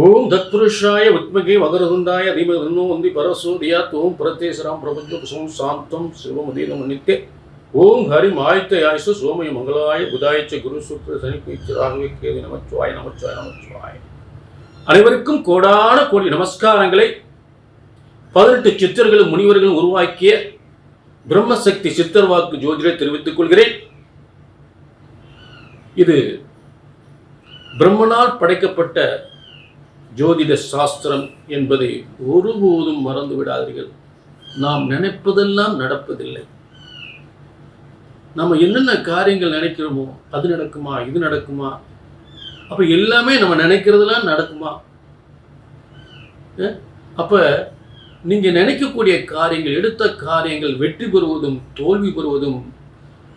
ஓம் தத்புருஷாய வித்மகே வகரதுண்டாய தீமதன்னோ வந்தி பரசோதியா ஓம் பிரதேசராம் பிரபஞ்ச குசும் சாந்தம் சிவமதீனம் நித்தே ஓம் ஹரி ஆயத்த சோமய மங்களாய புதாயச்ச குரு சுக்ர சனிப்பீச்சராகவே கேது நமச்சிவாய நமச்சிவாய நமச்சிவாய. அனைவருக்கும் கோடான கோடி நமஸ்காரங்களை 18 சித்தர்களும் முனிவர்களும் உருவாக்கிய பிரம்மசக்தி சித்தர் வாக்கு ஜோதிடரை தெரிவித்துக் கொள்கிறேன். இது பிரம்மனால் படைக்கப்பட்ட ஜோதிட சாஸ்திரம் என்பதை ஒருபோதும் மறந்து விடாதீர்கள். நாம் நினைப்பதெல்லாம் நடப்பதில்லை. நம்ம என்னென்ன காரியங்கள் நினைக்கிறோமோ அது நடக்குமா, இது நடக்குமா, அப்ப எல்லாமே நம்ம நினைக்கிறதெல்லாம் நடக்குமா? அப்ப நீங்க நினைக்கக்கூடிய காரியங்கள், எடுத்த காரியங்கள் வெற்றி பெறுவதும் தோல்வி பெறுவதும்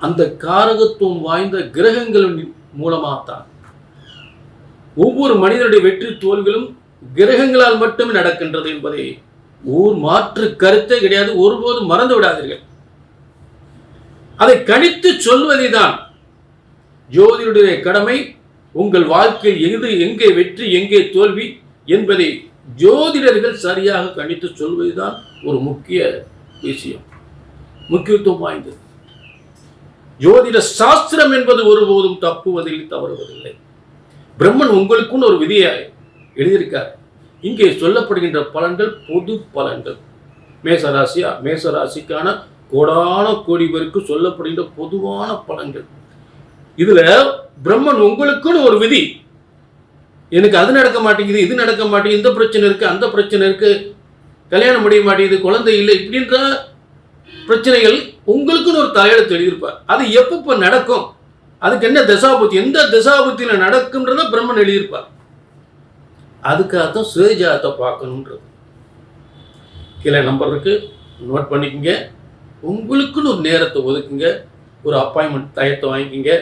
அந்த காரகத்துவம் வாய்ந்த கிரகங்களின் மூலமாகத்தான். ஒவ்வொரு மனிதனுடைய வெற்றி தோல்விகளும் கிரகங்களால் மட்டுமே நடக்கின்றது என்பதை ஒரு மாற்று கருத்தே கிடையாது. ஒருபோதும் மறந்து விடாதீர்கள். அதை கணித்து சொல்வதுதான் ஜோதிடருடைய கடமை. உங்கள் வாழ்க்கையில் எது, எங்கே வெற்றி, எங்கே தோல்வி என்பதை ஜோதிடர்கள் சரியாக கணித்து சொல்வதுதான் ஒரு முக்கிய விஷயம், முக்கியத்துவம் வாய்ந்தது. ஜோதிட சாஸ்திரம் என்பது ஒருபோதும் தப்புவதில்லை, தவறுவதில்லை. பிரம்மன் உங்களுக்குன்னு ஒரு விதியை எழுதியிருக்கார். இங்கே சொல்லப்படுகின்ற பலன்கள் பொது பலன்கள். மேசராசியா, மேசராசிக்கான கோடான கோடி பேருக்கு சொல்லப்படுகின்ற பொதுவான பலன்கள். இதுல பிரம்மன் உங்களுக்குன்னு ஒரு விதி, எனக்கு அது நடக்க மாட்டேங்குது, இது நடக்க மாட்டேங்குது, இந்த பிரச்சனை இருக்கு, அந்த பிரச்சனை இருக்கு, கல்யாணம் முடிய மாட்டேங்குது, குழந்தை இல்லை, இப்படின்ற பிரச்சனைகள் உங்களுக்குன்னு ஒரு தலையெழுத்து எழுதியிருப்பார். அது எப்பப்ப நடக்கும், அதுக்கு என்ன தசாபுத்தி, எந்த தசாபுத்தியில நடக்கும்ன்றத பிரம்மன் எழுதியிருப்பார். அதுக்காகத்தான் சுயஜாதத்தை பார்க்கணுன்றது. கீழே நம்பர் இருக்கு, நோட் பண்ணிக்கங்க. உங்களுக்குன்னு ஒரு நேரத்தை ஒதுக்குங்க, ஒரு அப்பாயின்மெண்ட் டயத்தை வாங்கிக்கிங்க,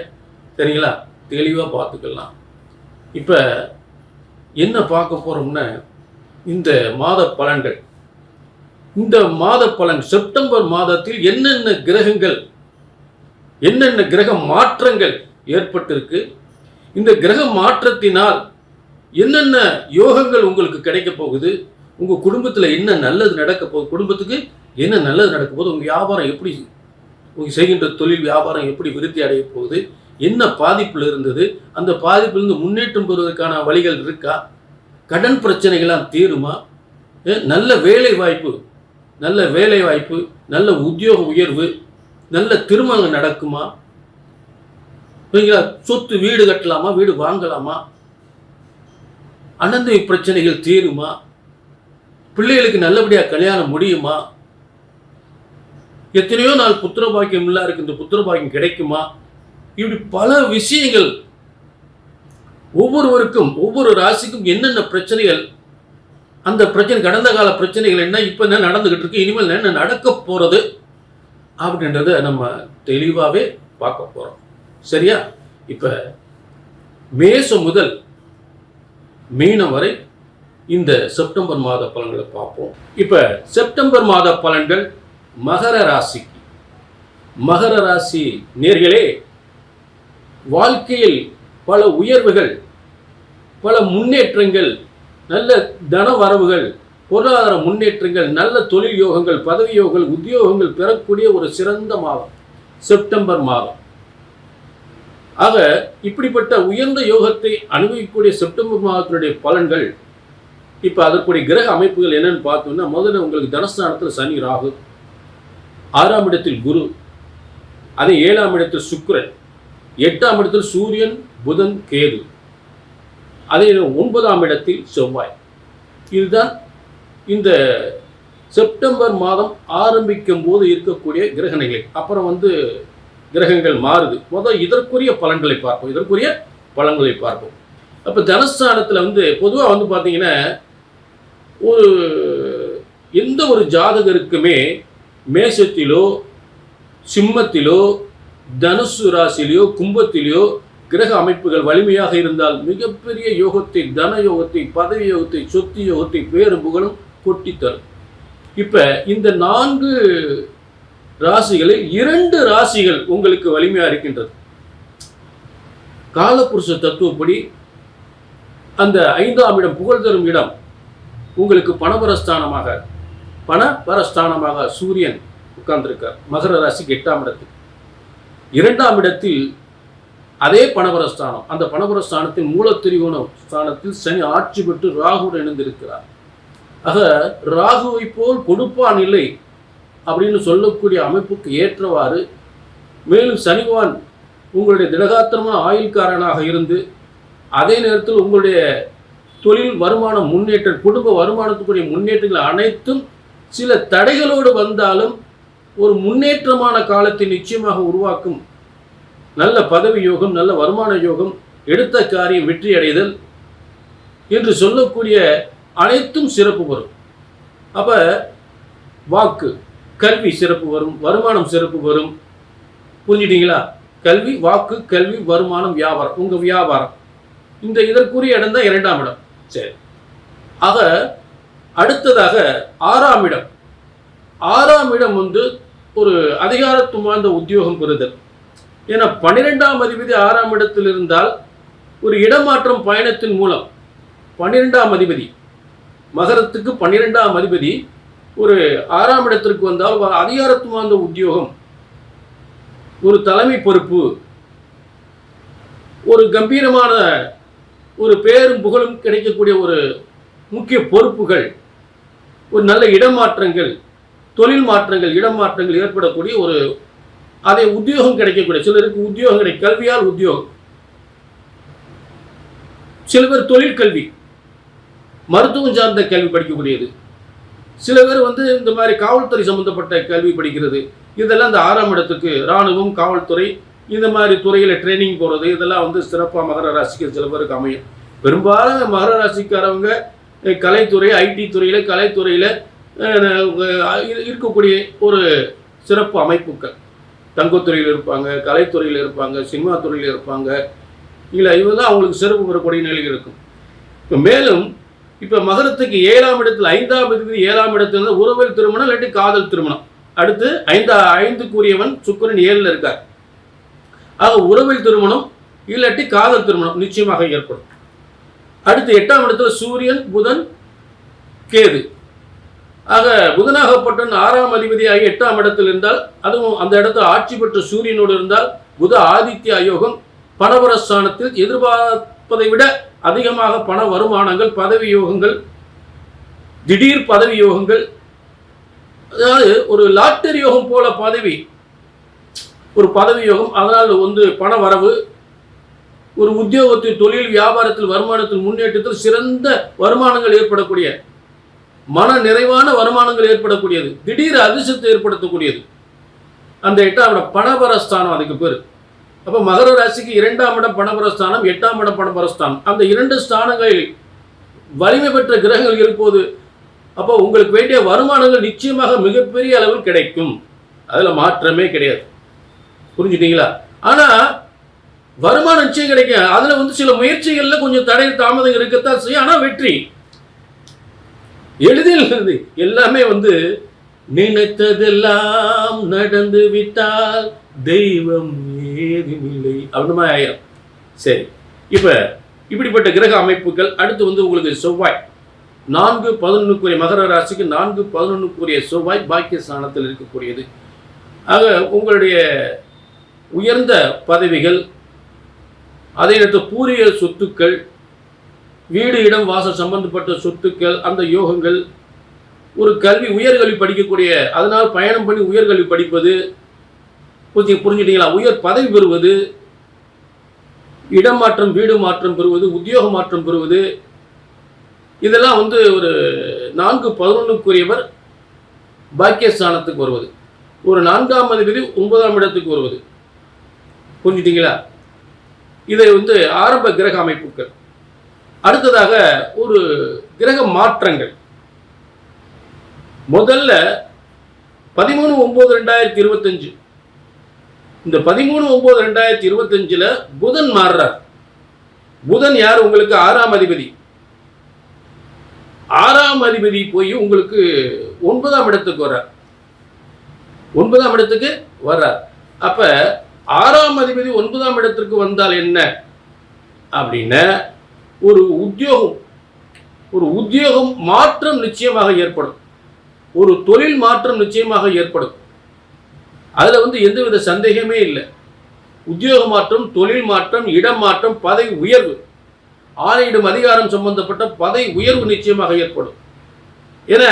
சரிங்களா? தெளிவாக பார்த்துக்கலாம். இப்போ என்ன பார்க்க போகிறோம்னா, இந்த மாத பலன்கள். இந்த மாத பலன் செப்டம்பர் மாதத்தில் என்னென்ன கிரகங்கள், என்னென்ன கிரக மாற்றங்கள் ஏற்பட்டிருக்கு, இந்த கிரக மாற்றத்தினால் என்னென்ன யோகங்கள் உங்களுக்கு கிடைக்க போகுது, உங்கள் குடும்பத்தில் என்ன நல்லது நடக்க போகுது, குடும்பத்துக்கு என்ன நல்லது நடக்க போகுது, உங்கள் வியாபாரம் எப்படி, உங்கள் செய்கின்ற தொழில் வியாபாரம் எப்படி விருத்தி அடைய போகுது, என்ன பாதிப்பில் இருந்தது, அந்த பாதிப்பிலிருந்து முன்னேற்றம் பெறுவதற்கான வழிகள் இருக்கா, கடன் பிரச்சனைகள்லாம் தீருமா, நல்ல வேலை வாய்ப்பு, நல்ல வேலை வாய்ப்பு, நல்ல உத்தியோக உயர்வு, நல்ல திருமணம் நடக்குமா, சொத்து வீடு கட்டலாமா, வீடு வாங்கலாமா, அனந்த பிரச்சனைகள் தீருமா, பிள்ளைகளுக்கு நல்லபடியாக கல்யாணம் முடியுமா, எத்தனையோ நாள் புத்திர பாக்கியம் இல்லா இருக்கு, இந்த புத்திர பாக்கியம் கிடைக்குமா, இப்படி பல விஷயங்கள். ஒவ்வொருவருக்கும் ஒவ்வொரு ராசிக்கும் என்னென்ன பிரச்சனைகள், அந்த பிரச்சனை கடந்த கால பிரச்சனைகள் என்ன, இப்போ என்ன நடந்துகிட்டு இருக்கு, இனிமேல் என்ன நடக்க போறது அப்படின்றத நம்ம தெளிவாகவே பார்க்க போறோம். சரியா? இப்போ மேசம் முதல் மீனம் வரை இந்த செப்டம்பர் மாத பலன்களை பார்ப்போம். இப்போ செப்டம்பர் மாத பலன்கள் மகர ராசிக்கு. மகர ராசி நேர்களே, வாழ்க்கையில் பல உயர்வுகள், பல முன்னேற்றங்கள், நல்ல தன வரவுகள், பொருளாதார முன்னேற்றங்கள், நல்ல தொழில் யோகங்கள், பதவி யோகங்கள், உத்தியோகங்கள் பெறக்கூடிய ஒரு சிறந்த மாதம் செப்டம்பர் மாதம். ஆக இப்படிப்பட்ட உயர்ந்த யோகத்தை அனுபவிக்கக்கூடிய செப்டம்பர் மாதத்தினுடைய பலன்கள். இப்போ அதற்குடைய கிரக அமைப்புகள் என்னன்னு பார்த்தோம்னா, முதல்ல உங்களுக்கு தனஸ்தானத்தில் சனி ராகு, 6ஆம் இடத்தில் குரு, அதே 7ஆம் இடத்தில் சுக்கிரன், 8ஆம் இடத்தில் சூரியன் புதன் கேது, அதே 9ஆம் இடத்தில் செவ்வாய். இதுதான் இந்த செப்டம்பர் மாதம் ஆரம்பிக்கும் போது இருக்கக்கூடிய கிரகணிகள். அப்புறம் கிரகங்கள் மாறுது. முதல் இதற்குரிய பலன்களை பார்ப்போம். அப்போ தனஸ்தானத்தில் பொதுவாக பார்த்தீங்கன்னா, ஒரு எந்த ஒரு ஜாதகருக்குமே மேஷத்திலோ சிம்மத்திலோ தனுசு ராசியிலையோ கும்பத்திலேயோ கிரக அமைப்புகள் வலிமையாக இருந்தால் மிகப்பெரிய யோகத்தை, தன யோகத்தை, பதவி யோகத்தை, சொத்து யோகத்தை, பேரும் புகழும் கொட்டித்தரும். இப்போ இந்த 4 ராசிகளில் 2 ராசிகள் உங்களுக்கு வலிமையாக இருக்கின்றது. காலபுருஷ தத்துவப்படி அந்த 5ஆம் இடம், புகழ் தரும் இடம், உங்களுக்கு பணபரஸ்தானமாக சூரியன் உட்கார்ந்திருக்கார். மகர ராசிக்கு 8ஆம் இடத்தில். 2ஆம் இடத்தில் அதே பணபரஸ்தானம், அந்த பணபரஸ்தானத்தின் மூலத்திரிகோண ஸ்தானத்தில் சனி ஆட்சி பெற்று ராகுடன் இணைந்திருக்கிறார். ஆக ராகுவை போல் கொடுப்பான் இல்லை அப்படின்னு சொல்லக்கூடிய அமைப்புக்கு ஏற்றவாறு, மேலும் சனிவான் உங்களுடைய திடகாத்திரமான ஆயுள்காரனாக இருந்து அதே நேரத்தில் உங்களுடைய தொழில் வருமான முன்னேற்றம், குடும்ப வருமானத்துக்குரிய முன்னேற்றங்கள் அனைத்தும் சில தடைகளோடு வந்தாலும் ஒரு முன்னேற்றமான காலத்தை நிச்சயமாக உருவாக்கும். நல்ல பதவி யோகம், நல்ல வருமான யோகம், எடுத்த காரியம் வெற்றி அடைதல் என்று சொல்லக்கூடிய அனைத்தும் சிறப்பு வரும். அப்ப வாக்கு, கல்வி சிறப்பு வரும், வருமானம் சிறப்பு வரும். புரிஞ்சுட்டீங்களா? கல்வி, வாக்கு, கல்வி, வருமானம், வியாபாரம், உங்க வியாபாரம், இந்த இதற்குரிய இடம் தான் 2ஆம் இடம். சரி, ஆக அடுத்ததாக 6ஆம் இடம். 6ஆம் இடம் ஒரு அதிகாரத்துவமான உத்தியோகம் பெறுதல். ஏன்னா 12ஆம் அதிபதி 6ஆம் இடத்தில் இருந்தால் ஒரு இடமாற்றம் பயணத்தின் மூலம் 12ஆம் அதிபதி, மகரத்துக்கு 12ஆம் அதிபதி ஒரு 6ஆம் இடத்திற்கு வந்தால் ஒரு அதிகாரத்துவமான உத்தியோகம், ஒரு தலைமை பொறுப்பு, ஒரு கம்பீரமான ஒரு பேரும் புகழும் கிடைக்கக்கூடிய ஒரு முக்கிய பொறுப்புகள், ஒரு நல்ல இடமாற்றங்கள், தொழில் மாற்றங்கள், இடமாற்றங்கள் ஏற்படக்கூடிய ஒரு அதை உத்தியோகம் கிடைக்கக்கூடிய, சிலருக்கு உத்தியோகம் கிடைக்கும், கல்வியால் உத்தியோகம், சில பேர் தொழில் கல்வி, மருத்துவம் சார்ந்த கல்வி படிக்கக்கூடியது, சில பேர் இந்த மாதிரி காவல்துறை சம்பந்தப்பட்ட கல்வி படிக்கிறது. இதெல்லாம் இந்த 6ஆம் இடத்துக்கு, இராணுவம், காவல்துறை, இந்த மாதிரி துறையில் ட்ரைனிங் போகிறது, இதெல்லாம் சிறப்பாக மகர ராசிக்கு சில பேருக்கு அமையும். பெரும்பாலும் மகர ராசிக்காரவங்க கலைத்துறை, ஐடி துறையில், கலைத்துறையில் இருக்கக்கூடிய ஒரு சிறப்பு அமைப்புகள், தங்கத்துறையில் இருப்பாங்க, கலைத்துறையில் இருப்பாங்க, சினிமா துறையில் இருப்பாங்க. இல்லை, இவெல்லாம் அவங்களுக்கு சிறப்பு பெறக்கூடிய நிலையில் இருக்கும். இப்போ மேலும் இப்போ மகரத்துக்கு 7ஆம் இடத்தில் 5ஆம் அதிபதி 7ஆம் இடத்துல உறவில் திருமணம் இல்லாட்டி காதல் திருமணம். அடுத்து 5க்குரியவன் சுக்கிரன் 7ல் இருக்கார். ஆக உறவில் திருமணம் இல்லாட்டி காதல் திருமணம் நிச்சயமாக ஏற்படும். அடுத்து 8ஆம் இடத்துல சூரியன், புதன், கேது. ஆக புதனாகப்பட்ட 6ஆம் அதிபதியாகி 8ஆம் இடத்தில் இருந்தால், அதுவும் அந்த இடத்துல ஆட்சி பெற்ற சூரியனோடு இருந்தால் புத ஆதித்ய யோகம், பணபரஸ்தானத்தில் எதிர்பார்ப்பதை விட அதிகமாக பண வருமானங்கள், பதவி யோகங்கள், திடீர் பதவி யோகங்கள், அதாவது ஒரு லாட்டரி யோகம் போல ஒரு பதவி யோகம். அதனால் பண வரவு, ஒரு உத்தியோகத்தில், தொழில், வியாபாரத்தில், வருமானத்தில், முன்னேற்றத்தில் சிறந்த வருமானங்கள் ஏற்படக்கூடிய, மன நிறைவான வருமானங்கள் ஏற்படக்கூடியது, திடீர் அதிர்ஷ்டத்தை ஏற்படுத்தக்கூடியது அந்த 8ஆம் இடம் பணபரஸ்தானம். அதுக்கு பேர். அப்போ மகர ராசிக்கு 2ஆம் இடம் பணபரஸ்தானம், 8ஆம் இடம் பணபரஸ்தானம். அந்த 2 ஸ்தானங்களில் வலிமை பெற்ற கிரகங்கள் இருப்போது அப்போ உங்களுக்கு வேண்டிய வருமானங்கள் நிச்சயமாக மிகப்பெரிய அளவில் கிடைக்கும். அதில் மாற்றமே கிடையாது. புரிஞ்சுட்டீங்களா? ஆனால் வருமானம் நிச்சயம் கிடைக்கும். அதில் சில முயற்சிகளில் கொஞ்சம் தடை தாமதம் இருக்கத்தான் செய்யும். ஆனால் வெற்றி எளிதில் எல்லாமே நினைத்ததெல்லாம் நடந்து விட்டால் தெய்வம் ஏதுமில்லை அப்படின்னு ஆயிரும். சரி, இப்போ இப்படிப்பட்ட கிரக அமைப்புகள். அடுத்து உங்களுக்கு செவ்வாய் 4-11 மகர ராசிக்கு 4-11 செவ்வாய் பாக்கிய ஸ்தானத்தில் இருக்கக்கூடியது. ஆக உங்களுடைய உயர்ந்த பதவிகள், அதே நேரத்தில் பூரிய சொத்துக்கள், வீடு, இடம், வாசல் சம்பந்தப்பட்ட சொத்துக்கள், அந்த யோகங்கள், ஒரு கல்வி, உயர்கல்வி படிக்கக்கூடிய, அதனால் பயணம் பண்ணி உயர்கல்வி படிப்பது, புரிஞ்சுட்டீங்களா? உயர் பதவி பெறுவது, இடம் மாற்றம், வீடு மாற்றம் பெறுவது, உத்தியோக மாற்றம் பெறுவது, இதெல்லாம் ஒரு 4-11 பாக்கியஸ்தானத்துக்கு வருவது, ஒரு 4ஆம் அதிபதி 9ஆம் இடத்துக்கு வருவது. புரிஞ்சுட்டீங்களா? இதை ஆரம்ப கிரக அமைப்புகள். அடுத்ததாக ஒரு கிரக மாற்றங்கள். முதல்ல 13/9/2025. இந்த 13/9/2025 புதன் மாறுறார். புதன் யார்? உங்களுக்கு 6ஆம் அதிபதி. 6ஆம் அதிபதி போய் உங்களுக்கு 9ஆம் இடத்துக்கு வர்றார். 9ஆம் இடத்துக்கு வர்றார். அப்ப 6ஆம் அதிபதி 9ஆம் இடத்திற்கு வந்தால் என்ன அப்படின்னா, ஒரு உத்தியோகம் மாற்றம் நிச்சயமாக ஏற்படும். ஒரு தொழில் மாற்றம் நிச்சயமாக ஏற்படும். அதில் எந்தவித சந்தேகமே இல்லை. உத்தியோக மாற்றம், தொழில் மாற்றம், இடம் மாற்றம், பதவி உயர்வு, ஆணையிடும் அதிகாரம் சம்பந்தப்பட்ட பதவி உயர்வு நிச்சயமாக ஏற்படும். என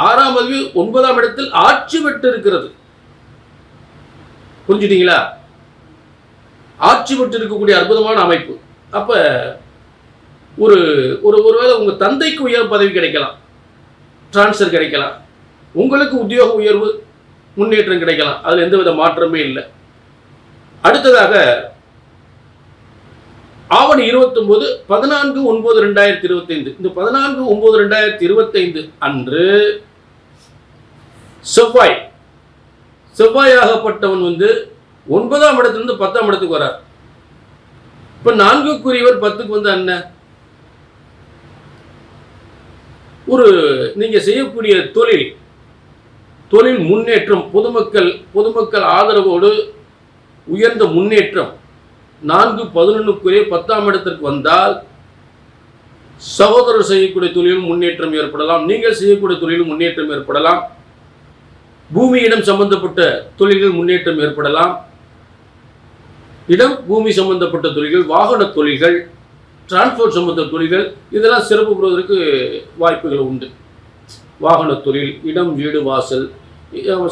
6ஆம் அதிபதி 9ஆம் இடத்தில் ஆட்சி பெற்று இருக்கிறது. புரிஞ்சுட்டீங்களா? ஆட்சி பெற்று இருக்கக்கூடிய அற்புதமான அமைப்பு. அப்ப ஒருவேளை உங்க தந்தைக்கு உயர் பதவி கிடைக்கலாம், டிரான்ஸ்ஃபர் கிடைக்கலாம், உங்களுக்கு உத்தியோக உயர்வு முன்னேற்றம் கிடைக்கலாம். அதுல எந்தவித மாற்றமே இல்லை. அடுத்ததாக ஆவணி 29 14/9/2025 இந்த 14/9/2025 அன்று செவ்வாயாகப்பட்டவன் 9ஆம் இடத்திலிருந்து 10ஆம் இடத்துக்கு வரார். இப்ப 4க்குரியவர் 10க்கு வந்த என்ன? நீங்க செய்யக்கூடிய தொழில் முன்னேற்றம், பொதுமக்கள் ஆதரவோடு உயர்ந்த முன்னேற்றம் 4/11க்குரிய 10ஆம் இடத்திற்கு வந்தால் சகோதரர் செய்யக்கூடிய தொழிலும் முன்னேற்றம் ஏற்படலாம். நீங்கள் செய்யக்கூடிய தொழிலும் முன்னேற்றம் ஏற்படலாம். பூமியிடம் சம்பந்தப்பட்ட தொழில்கள் முன்னேற்றம் ஏற்படலாம். இடம் பூமி சம்பந்தப்பட்ட தொழில்கள், வாகன தொழில்கள், டிரான்ஸ்போர்ட் சம்பந்த தொழில்கள் இதெல்லாம் சிறப்பு பெறுவதற்கு வாய்ப்புகள் உண்டு. வாகன தொழில், இடம், வீடு, வாசல்,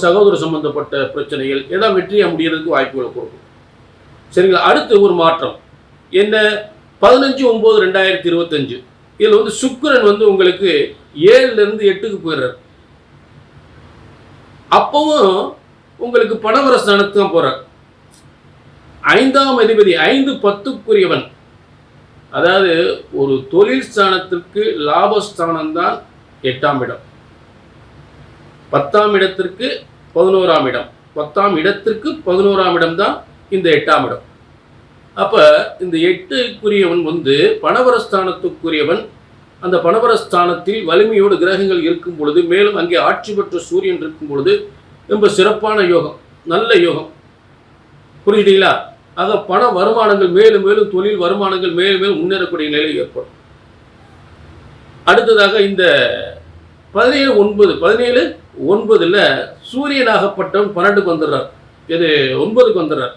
சகோதர சம்பந்தப்பட்ட பிரச்சனைகள் எல்லாம் வெற்றியாக முடியறதுக்கு வாய்ப்புகளை கொடுக்கும். சரிங்களா? அடுத்து ஒரு மாற்றம் என்ன? 15/9/2025 இதில் சுக்கிரன் உங்களுக்கு 7லிருந்து 8க்கு போயிடுறார். அப்பவும் உங்களுக்கு பணவர ஸ்தானத்துக்கு தான் போறார். 5ஆம் அதிபதி 5/10க்குரியவன், அதாவது ஒரு தொழில் ஸ்தானத்திற்கு லாபஸ்தானம் தான் 8ஆம் இடம். 10ஆம் இடத்திற்கு 11ஆம் இடம், 10ஆம் இடத்திற்கு 11ஆம் இடம் தான் இந்த 8ஆம் இடம். அப்ப இந்த 8க்குரியவன் பணவரஸ்தானத்துக்குரியவன். அந்த பணவரஸ்தானத்தில் வலிமையோடு கிரகங்கள் இருக்கும் பொழுது, மேலும் அங்கே ஆட்சி பெற்ற சூரியன் இருக்கும் பொழுது ரொம்ப சிறப்பான யோகம், நல்ல யோகம். புரிஞ்சுட்டீங்களா? ஆக பண வருமானங்கள் மேலும் மேலும், தொழில் வருமானங்கள் மேலும் மேலும் முன்னேறக்கூடிய நிலை ஏற்படும். அடுத்ததாக இந்த 17/9 சூரியனாகப்பட்டவன் 12க்கு வந்துடுறார். இது 9க்கு வந்துடுறார்.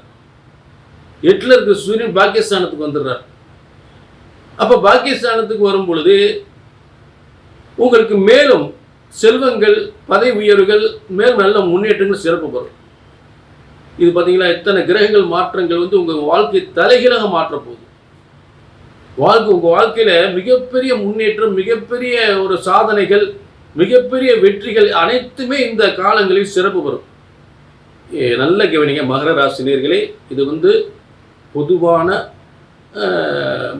8ல் இருக்கிற சூரியன் பாக்கியஸ்தானத்துக்கு வந்துடுறார். அப்ப பாக்கியஸ்தானத்துக்கு வரும் பொழுது உங்களுக்கு மேலும் செல்வங்கள், பதவி உயர்வுகள், மேலும் நல்ல முன்னேற்றங்கள் சிறப்பு பெறும். இது பார்த்தீங்களா? இத்தனை கிரகங்கள் மாற்றங்கள் உங்க வாழ்க்கை தலைகீழாக மாற்ற போகுது. உங்க வாழ்க்கையில மிகப்பெரிய முன்னேற்றம், மிகப்பெரிய ஒரு சாதனைகள், மிகப்பெரிய வெற்றிகள் அனைத்துமே இந்த காலங்களில் சிறப்பு பெறும். நல்ல கவனிங்க மகர ராசி நேயர்களே. இது பொதுவான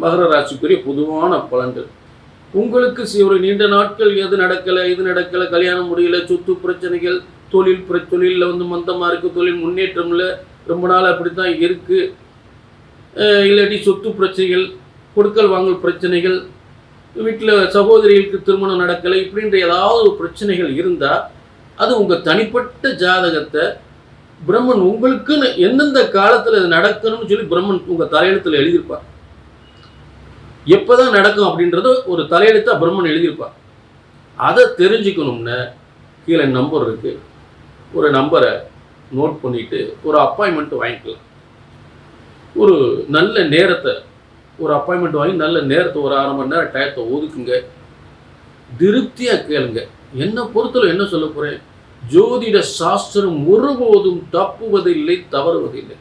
மகர ராசிக்குரிய பொதுவான பலன்கள். உங்களுக்கு ஒரு நீண்ட நாட்கள் இது நடக்கலை, கல்யாணம் முடியல, சொத்து பிரச்சனைகள், தொழிலில் மந்தமாக இருக்குது, தொழில் முன்னேற்றம் இல்லை, ரொம்ப நாள் அப்படித்தான் இருக்குது, இல்லாட்டி சொத்து பிரச்சனைகள், கொடுக்கல் வாங்கல் பிரச்சனைகள், வீட்டில் சகோதரிகளுக்கு திருமணம் நடக்கலை, இப்படின்ற ஏதாவது பிரச்சனைகள் இருந்தால் அது உங்கள் தனிப்பட்ட ஜாதகத்தை பிரம்மன் உங்களுக்குன்னு எந்தெந்த காலத்தில் இது நடக்கணும்னு சொல்லி பிரம்மன் உங்கள் தலையெழுத்தில் எழுதியிருப்பார். எப்போதான் நடக்கும் அப்படின்றத ஒரு தலையெழுத்தா பிரம்மன் எழுதியிருப்பார். அதை தெரிஞ்சுக்கணும்னு கீழே நம்பர் இருக்கு, ஒரு நம்பரை நோட் பண்ணிட்டு ஒரு அப்பாயின்மெண்ட் வாங்கிக்கலாம். ஒரு நல்ல நேரத்தை, ஒரு அப்பாயின்மெண்ட் வாங்கி நல்ல நேரத்தை, ஒரு 1/2 மணி நேரம் டயத்தை ஒதுக்குங்க. திருப்தியாக கேளுங்க. என்னை பொறுத்தல என்ன சொல்ல போறேன், ஜோதிட சாஸ்திரம் ஒருபோதும் தப்புவதில்லை, தவறுவதில்லை.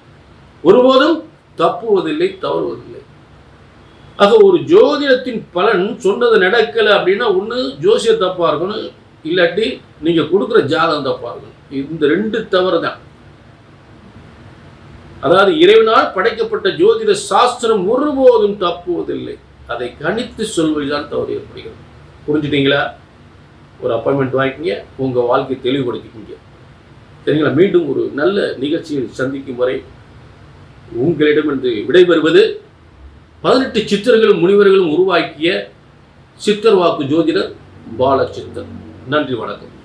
ஒருபோதும் தப்புவதில்லை, தவறுவதில்லை. ஆக ஒரு ஜோதிடத்தின் பலன் சொன்னது நடக்கலை அப்படின்னா ஒன்று ஜோசியர் தப்பா இருக்கணும், இல்லாட்டி நீங்க கொடுக்குற ஜாதகம் தப்பா இருக்கணும். இந்த 2 தவறு தான். அதாவது இறைவனால் படைக்கப்பட்ட ஜோதிட சாஸ்திரம் ஒருபோதும் தப்புவதில்லை, அதை கணித்து சொல்வதுதான் தவறு ஏற்படுகிறது. புரிஞ்சுட்டீங்களா? ஒரு அப்பாயின்மெண்ட் வாங்கிக்கிங்க, உங்க வாழ்க்கையை தெளிவுபடுத்திக்கிங்க. சரிங்களா? மீண்டும் ஒரு நல்ல நிகழ்ச்சியில் சந்திக்கும் வரை உங்களிடமிருந்து விடைபெறுவது 18 சித்தர்களும் முனிவர்களும் உருவாக்கிய சித்தர் வாக்கு ஜோதிடர் பாலச்சித்தர். நன்றி, வணக்கம்.